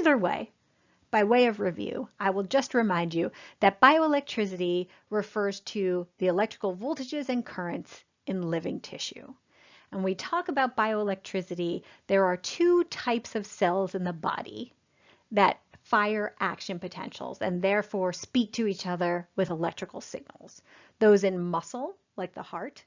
Either way, by way of review, I will just remind you that bioelectricity refers to the electrical voltages and currents in living tissue. And we talk about bioelectricity, there are two types of cells in the body that fire action potentials and therefore speak to each other with electrical signals. Those in muscle, like the heart,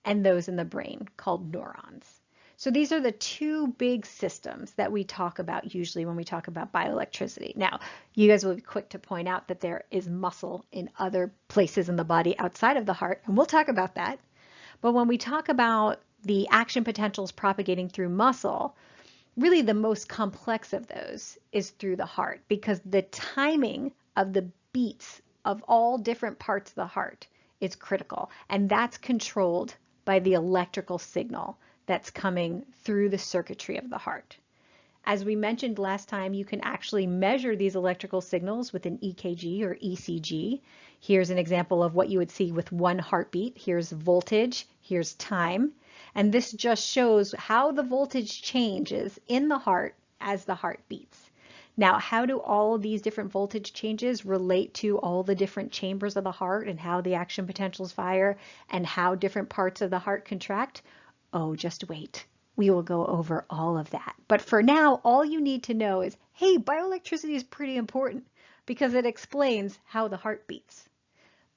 and those in the brain, called neurons. So these are the two big systems that we talk about usually when we talk about bioelectricity. Now, you guys will be quick to point out that there is muscle in other places in the body outside of the heart, and we'll talk about that. But when we talk about the action potentials propagating through muscle, really the most complex of those is through the heart, because the timing of the beats of all different parts of the heart is critical, and that's controlled by the electrical signal that's coming through the circuitry of the heart. As we mentioned last time, you can actually measure these electrical signals with an EKG or ECG. Here's an example of what you would see with one heartbeat. Here's voltage, here's time. And this just shows how the voltage changes in the heart as the heart beats. Now, how do all of these different voltage changes relate to all the different chambers of the heart and how the action potentials fire and how different parts of the heart contract? Oh, just wait. We will go over all of that. But for now, all you need to know is, hey, bioelectricity is pretty important because it explains how the heart beats.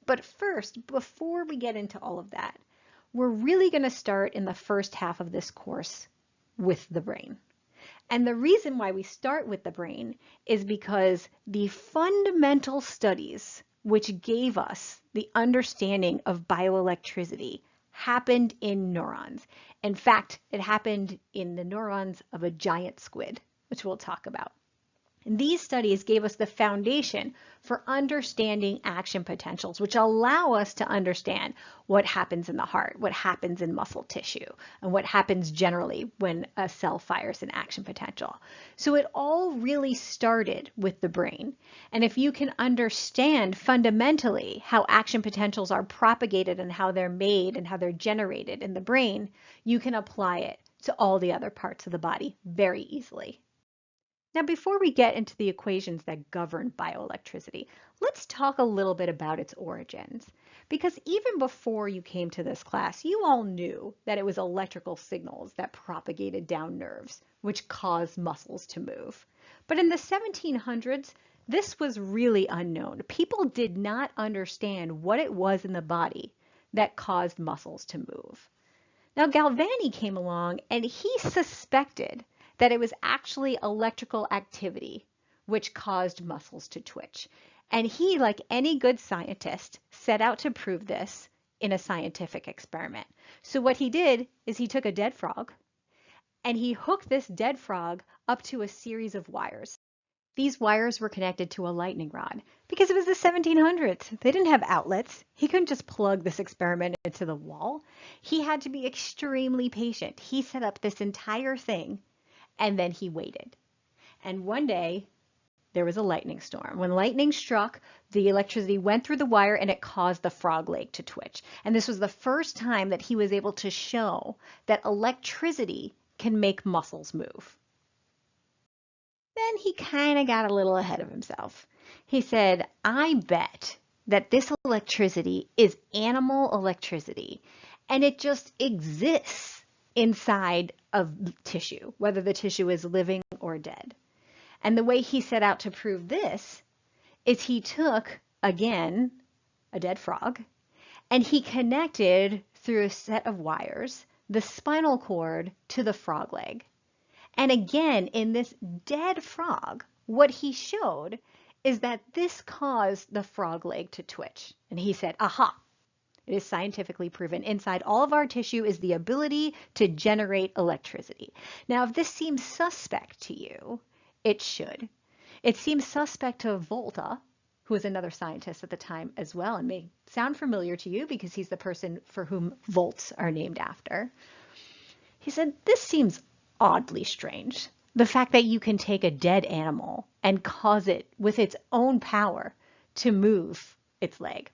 But first, before we get into all of that, we're really going to start in the first half of this course with the brain. And the reason why we start with the brain is because the fundamental studies which gave us the understanding of bioelectricity happened in neurons. In fact, it happened in the neurons of a giant squid, which we'll talk about. And these studies gave us the foundation for understanding action potentials, which allow us to understand what happens in the heart, what happens in muscle tissue, and what happens generally when a cell fires an action potential. So it all really started with the brain. And if you can understand fundamentally how action potentials are propagated and how they're made and how they're generated in the brain, you can apply it to all the other parts of the body very easily. Now, before we get into the equations that govern bioelectricity, let's talk a little bit about its origins. Because even before you came to this class, you all knew that it was electrical signals that propagated down nerves, which caused muscles to move. But in the 1700s, this was really unknown. People did not understand what it was in the body that caused muscles to move. Now, Galvani came along and he suspected that it was actually electrical activity which caused muscles to twitch. And he, like any good scientist, set out to prove this in a scientific experiment. So what he did is he took a dead frog and he hooked this dead frog up to a series of wires. These wires were connected to a lightning rod because it was the 1700s. They didn't have outlets. He couldn't just plug this experiment into the wall. He had to be extremely patient. He set up this entire thing and then he waited. And one day, there was a lightning storm. When lightning struck, the electricity went through the wire and it caused the frog leg to twitch. And this was the first time that he was able to show that electricity can make muscles move. Then he kind of got a little ahead of himself. He said, I bet that this electricity is animal electricity and it just exists inside of tissue, whether the tissue is living or dead. And the way he set out to prove this is he took, again, a dead frog, and he connected through a set of wires the spinal cord to the frog leg. And again, in this dead frog, what he showed is that this caused the frog leg to twitch. And he said, aha, it is scientifically proven. Inside all of our tissue is the ability to generate electricity. Now, if this seems suspect to you, it should. It seems suspect to Volta, who was another scientist at the time as well, and may sound familiar to you because he's the person for whom volts are named after. He said, this seems oddly strange. The fact that you can take a dead animal and cause it with its own power to move its leg.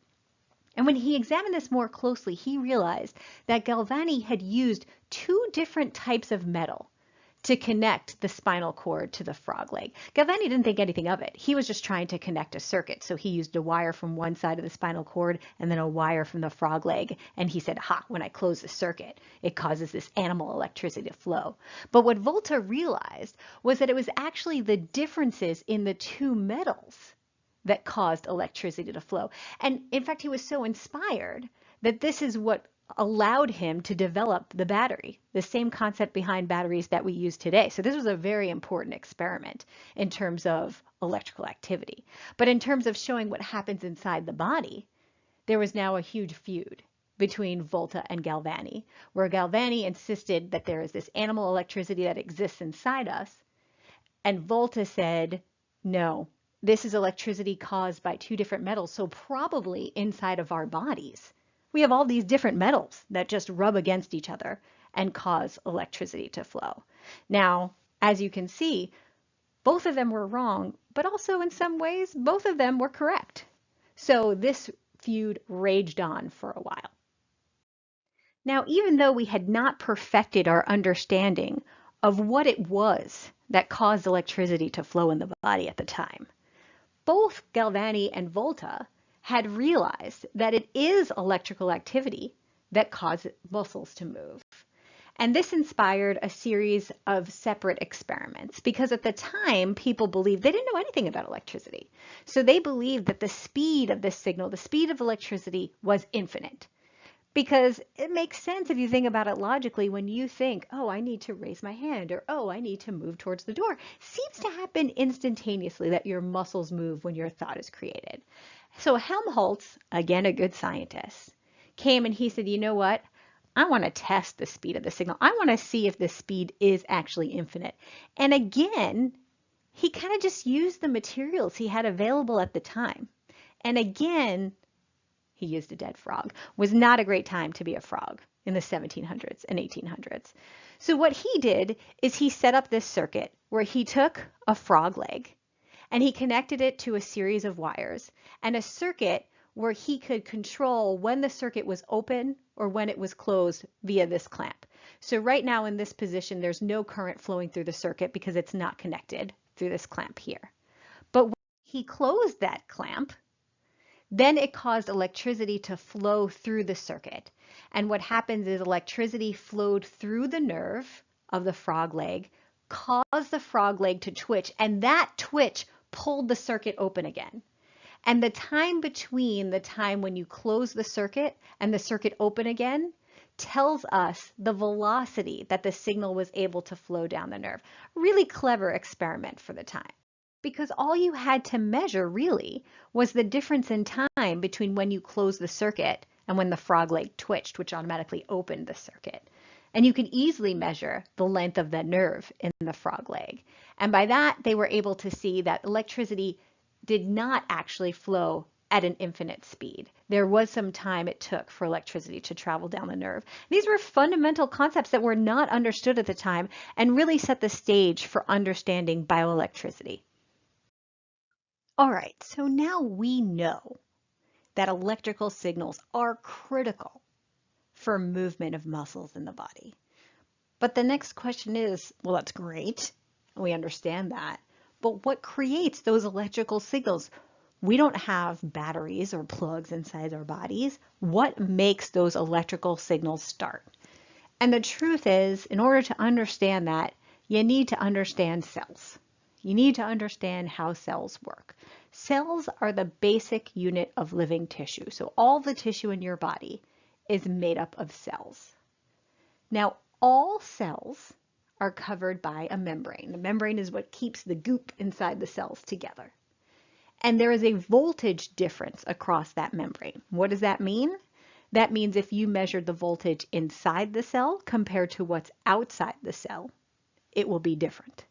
And when he examined this more closely, he realized that Galvani had used two different types of metal to connect the spinal cord to the frog leg. Galvani didn't think anything of it. He was just trying to connect a circuit. So he used a wire from one side of the spinal cord and then a wire from the frog leg. And he said, ha, when I close the circuit, it causes this animal electricity to flow. But what Volta realized was that it was actually the differences in the two metals that caused electricity to flow. And in fact, he was so inspired that this is what allowed him to develop the battery, the same concept behind batteries that we use today. So this was a very important experiment in terms of electrical activity. But in terms of showing what happens inside the body, there was now a huge feud between Volta and Galvani, where Galvani insisted that there is this animal electricity that exists inside us, and Volta said, no, this is electricity caused by two different metals, so probably inside of our bodies. We have all these different metals that just rub against each other and cause electricity to flow. Now, as you can see, both of them were wrong, but also in some ways, both of them were correct. So this feud raged on for a while. Now, even though we had not perfected our understanding of what it was that caused electricity to flow in the body at the time, both Galvani and Volta had realized that it is electrical activity that causes muscles to move. And this inspired a series of separate experiments because at the time, people believed they didn't know anything about electricity. So they believed that the speed of this signal, the speed of electricity, was infinite. Because it makes sense if you think about it logically when you think, oh, I need to raise my hand, or oh, I need to move towards the door. It seems to happen instantaneously that your muscles move when your thought is created. So Helmholtz, again a good scientist, came and he said, you know what? I want to test the speed of the signal. I want to see if the speed is actually infinite. And again, he kind of just used the materials he had available at the time. And again, he used a dead frog. Was not a great time to be a frog in the 1700s and 1800s. So what he did is he set up this circuit where he took a frog leg and he connected it to a series of wires and a circuit where he could control when the circuit was open or when it was closed via this clamp. So right now in this position, there's no current flowing through the circuit because it's not connected through this clamp here. But when he closed that clamp, then it caused electricity to flow through the circuit. And what happens is electricity flowed through the nerve of the frog leg, caused the frog leg to twitch, and that twitch pulled the circuit open again. And the time between the time when you close the circuit and the circuit open again tells us the velocity that the signal was able to flow down the nerve. Really clever experiment for the time. Because all you had to measure really was the difference in time between when you closed the circuit and when the frog leg twitched, which automatically opened the circuit. And you could easily measure the length of the nerve in the frog leg. And by that, they were able to see that electricity did not actually flow at an infinite speed. There was some time it took for electricity to travel down the nerve. These were fundamental concepts that were not understood at the time and really set the stage for understanding bioelectricity. All right, so now we know that electrical signals are critical for movement of muscles in the body. But the next question is, well, that's great. We understand that. But what creates those electrical signals? We don't have batteries or plugs inside our bodies. What makes those electrical signals start? And the truth is, in order to understand that, you need to understand cells. You need to understand how cells work. Cells are the basic unit of living tissue. So all the tissue in your body is made up of cells. Now, all cells are covered by a membrane. The membrane is what keeps the goop inside the cells together. And there is a voltage difference across that membrane. What does that mean? That means if you measured the voltage inside the cell compared to what's outside the cell, it will be different.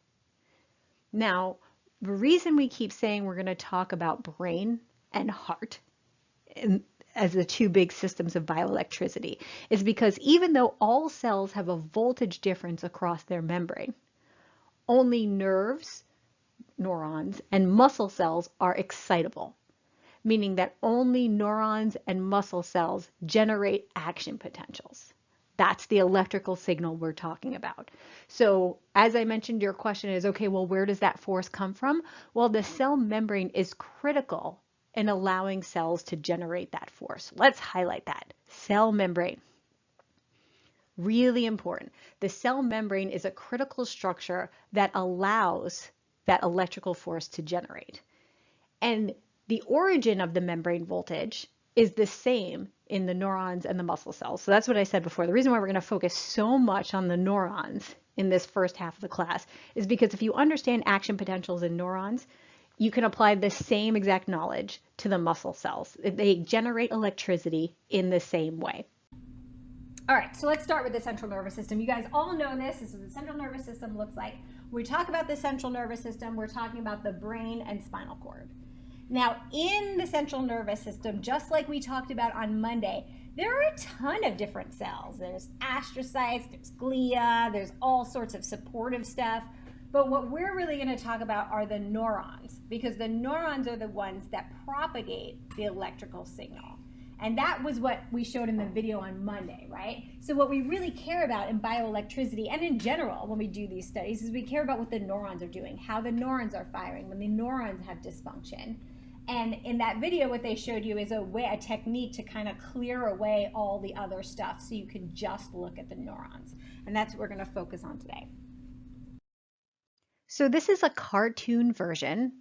Now, the reason we keep saying we're going to talk about brain and heart as the two big systems of bioelectricity is because even though all cells have a voltage difference across their membrane, only nerves, neurons, and muscle cells are excitable, meaning that only neurons and muscle cells generate action potentials. That's the electrical signal we're talking about. So as I mentioned, your question is, okay, well, where does that force come from? Well, the cell membrane is critical in allowing cells to generate that force. Let's highlight that. Cell membrane. Really important. The cell membrane is a critical structure that allows that electrical force to generate. And the origin of the membrane voltage is the same in the neurons and the muscle cells. So that's what I said before. The reason why we're going to focus so much on the neurons in this first half of the class is because if you understand action potentials in neurons, you can apply the same exact knowledge to the muscle cells. They generate electricity in the same way. All right, so let's start with the central nervous system. You guys all know this. This is what the central nervous system looks like. When we talk about the central nervous system, we're talking about the brain and spinal cord. Now, in the central nervous system, just like we talked about on Monday, there are a ton of different cells. There's astrocytes, there's glia, there's all sorts of supportive stuff. But what we're really going to talk about are the neurons, because the neurons are the ones that propagate the electrical signal. And that was what we showed in the video on Monday, right? So what we really care about in bioelectricity and in general when we do these studies is we care about what the neurons are doing, how the neurons are firing when the neurons have dysfunction. And in that video, what they showed you is a technique to kind of clear away all the other stuff so you can just look at the neurons. And that's what we're going to focus on today. So this is a cartoon version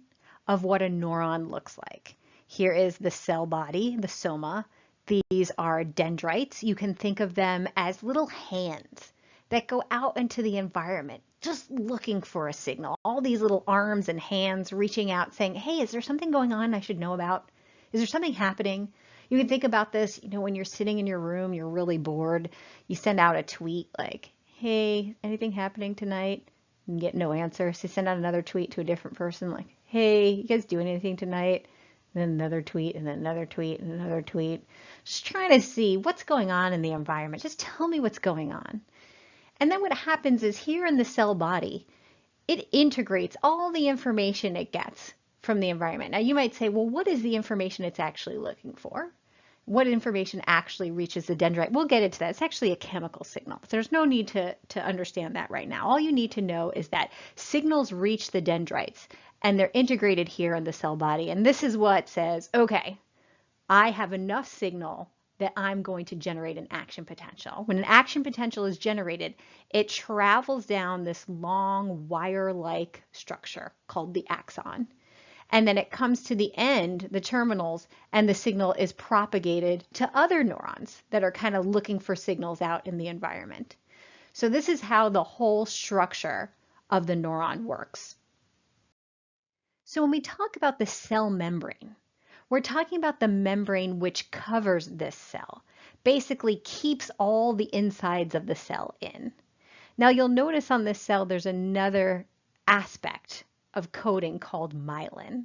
of what a neuron looks like. Here is the cell body, the soma. These are dendrites. You can think of them as little hands that go out into the environment, just looking for a signal. All these little arms and hands reaching out saying, hey, is there something going on I should know about? Is there something happening? You can think about this, when you're sitting in your room, you're really bored. You send out a tweet like, hey, anything happening tonight? And get no answer. So you send out another tweet to a different person like, hey, you guys doing anything tonight? And then another tweet, and then another tweet, and another tweet. Just trying to see what's going on in the environment. Just tell me what's going on. And then what happens is here in the cell body, it integrates all the information it gets from the environment. Now you might say, well, what is the information it's actually looking for? What information actually reaches the dendrite? We'll get into that. It's actually a chemical signal. There's no need to understand that right now. All you need to know is that signals reach the dendrites and they're integrated here in the cell body. And this is what says, okay, I have enough signal that I'm going to generate an action potential. When an action potential is generated, it travels down this long wire-like structure called the axon. And then it comes to the end, the terminals, and the signal is propagated to other neurons that are kind of looking for signals out in the environment. So this is how the whole structure of the neuron works. So when we talk about the cell membrane, we're talking about the membrane which covers this cell, basically keeps all the insides of the cell in. Now you'll notice on this cell there's another aspect of coating called myelin.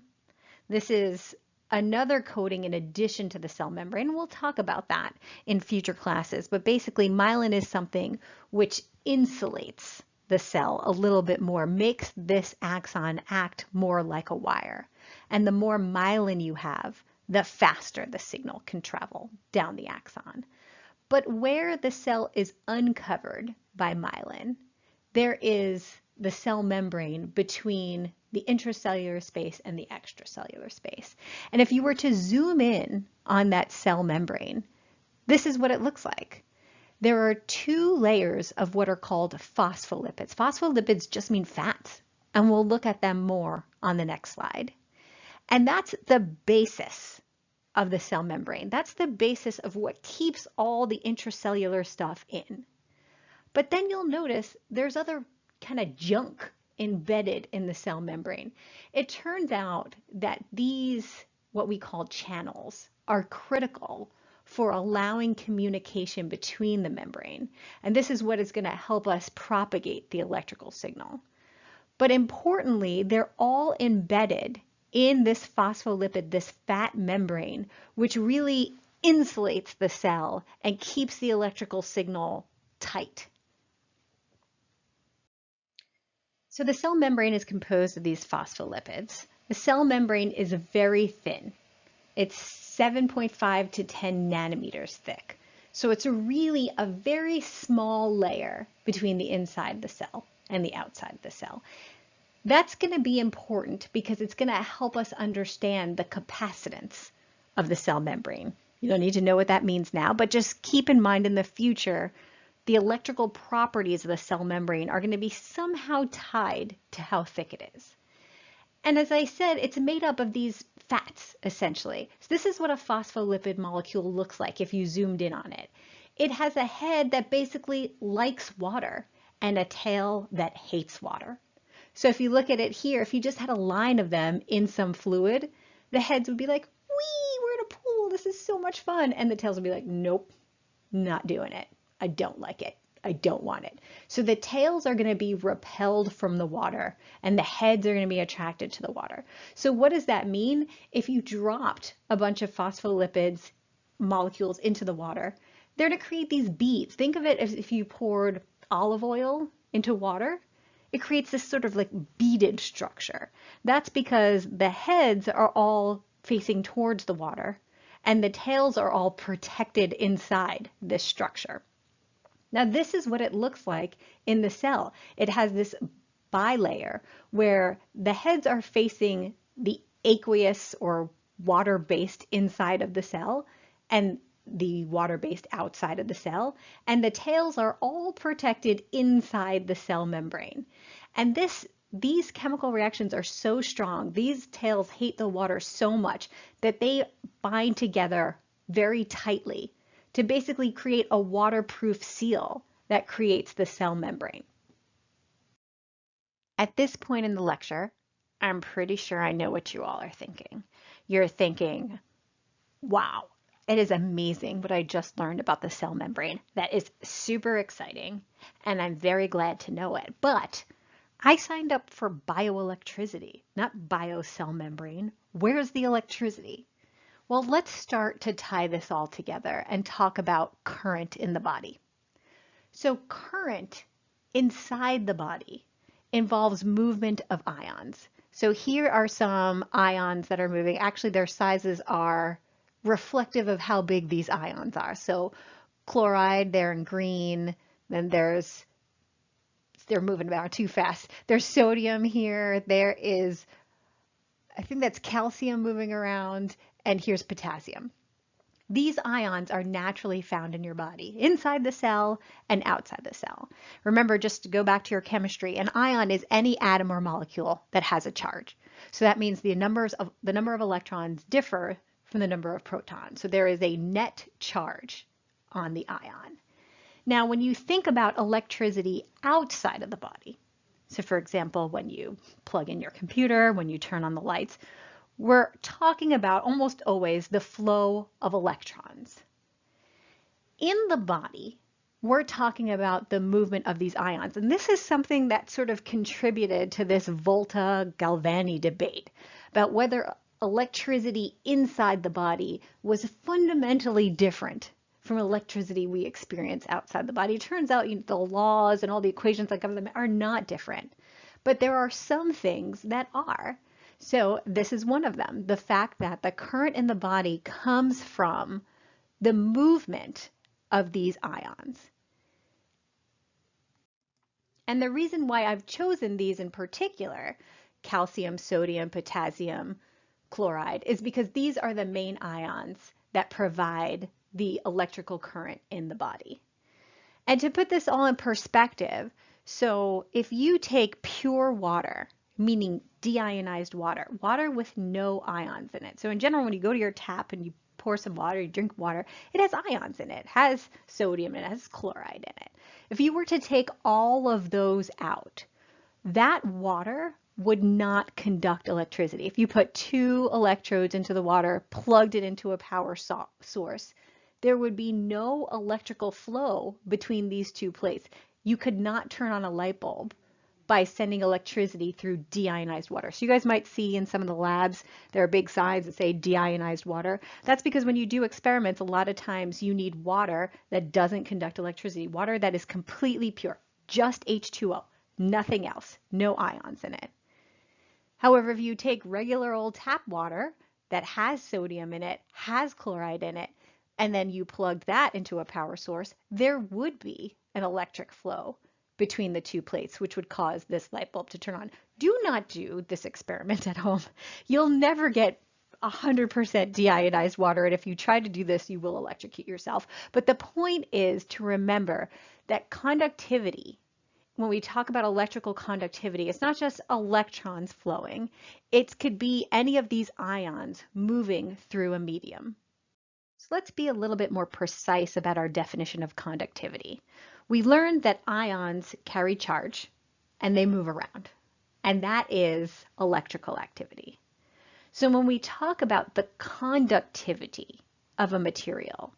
This is another coating in addition to the cell membrane. We'll talk about that in future classes, but basically myelin is something which insulates the cell a little bit more, makes this axon act more like a wire. And the more myelin you have, the faster the signal can travel down the axon. But where the cell is uncovered by myelin, there is the cell membrane between the intracellular space and the extracellular space. And if you were to zoom in on that cell membrane, this is what it looks like. There are two layers of what are called phospholipids. Phospholipids just mean fats, and we'll look at them more on the next slide. And that's the basis of the cell membrane. That's the basis of what keeps all the intracellular stuff in. But then you'll notice there's other kind of junk embedded in the cell membrane. It turns out that these, what we call channels, are critical for allowing communication between the membrane. And this is what is going to help us propagate the electrical signal. But importantly, they're all embedded in this phospholipid, this fat membrane, which really insulates the cell and keeps the electrical signal tight. So the cell membrane is composed of these phospholipids. The cell membrane is very thin. It's 7.5 to 10 nanometers thick. So it's really a very small layer between the inside of the cell and the outside of the cell. That's going to be important because it's going to help us understand the capacitance of the cell membrane. You don't need to know what that means now, but just keep in mind in the future, the electrical properties of the cell membrane are going to be somehow tied to how thick it is. And as I said, it's made up of these fats, essentially. So this is what a phospholipid molecule looks like if you zoomed in on it. It has a head that basically likes water and a tail that hates water. So if you look at it here, if you just had a line of them in some fluid, the heads would be like, wee, we're in a pool, this is so much fun. And the tails would be like, nope, not doing it. I don't like it. I don't want it. So the tails are going to be repelled from the water and the heads are going to be attracted to the water. So what does that mean? If you dropped a bunch of phospholipids molecules into the water, they're going to create these beads. Think of it as if you poured olive oil into water. It creates this sort of like beaded structure. That's because the heads are all facing towards the water and the tails are all protected inside this structure. Now this is what it looks like in the cell. It has this bilayer where the heads are facing the aqueous or water-based inside of the cell and the water-based outside of the cell, and the tails are all protected inside the cell membrane. And these chemical reactions are so strong, these tails hate the water so much that they bind together very tightly to basically create a waterproof seal that creates the cell membrane. At this point in the lecture, I'm pretty sure I know what you all are thinking. You're thinking, wow, it is amazing what I just learned about the cell membrane. That is super exciting, and I'm very glad to know it. But I signed up for bioelectricity, not biocell membrane. Where's the electricity? Well, let's start to tie this all together and talk about current in the body. So current inside the body involves movement of ions. So here are some ions that are moving. Actually, their sizes are reflective of how big these ions are. So chloride, they're in green. Then they're moving about too fast. There's sodium here. There is, I think that's calcium moving around. And here's potassium. These ions are naturally found in your body, inside the cell and outside the cell. Remember, just to go back to your chemistry, an ion is any atom or molecule that has a charge. So that means the number of electrons differ from the number of protons. So there is a net charge on the ion. Now, when you think about electricity outside of the body, so for example, when you plug in your computer, when you turn on the lights, we're talking about almost always the flow of electrons. In the body, we're talking about the movement of these ions. And this is something that sort of contributed to this Volta-Galvani debate about whether electricity inside the body was fundamentally different from electricity we experience outside the body. It turns out the laws and all the equations that govern them are not different. But there are some things that are. So this is one of them, the fact that the current in the body comes from the movement of these ions. And the reason why I've chosen these in particular, calcium, sodium, potassium, chloride, is because these are the main ions that provide the electrical current in the body. And to put this all in perspective, so if you take pure water, meaning deionized water, water with no ions in it. So in general, when you go to your tap and you pour some water, you drink water, it has ions in it, has sodium in it, has chloride in it. If you were to take all of those out, that water would not conduct electricity. If you put 2 electrodes into the water, plugged it into a power source, there would be no electrical flow between these 2 plates. You could not turn on a light bulb by sending electricity through deionized water. So you guys might see in some of the labs, there are big signs that say deionized water. That's because when you do experiments, a lot of times you need water that doesn't conduct electricity, water that is completely pure, just H2O, nothing else, no ions in it. However, if you take regular old tap water that has sodium in it, has chloride in it, and then you plugged that into a power source, there would be an electric flow between the two plates, which would cause this light bulb to turn on. Do not do this experiment at home. You'll never get 100% deionized water, and if you try to do this, you will electrocute yourself. But the point is to remember that conductivity, when we talk about electrical conductivity, it's not just electrons flowing. It could be any of these ions moving through a medium. So let's be a little bit more precise about our definition of conductivity. We learned that ions carry charge and they move around, and that is electrical activity. So when we talk about the conductivity of a material,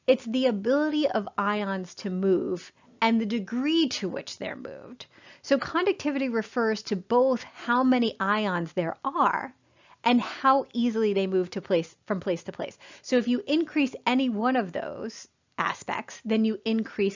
it's the ability of ions to move and the degree to which they're moved. So conductivity refers to both how many ions there are and how easily they move from place to place. So if you increase any one of those aspects, then you increase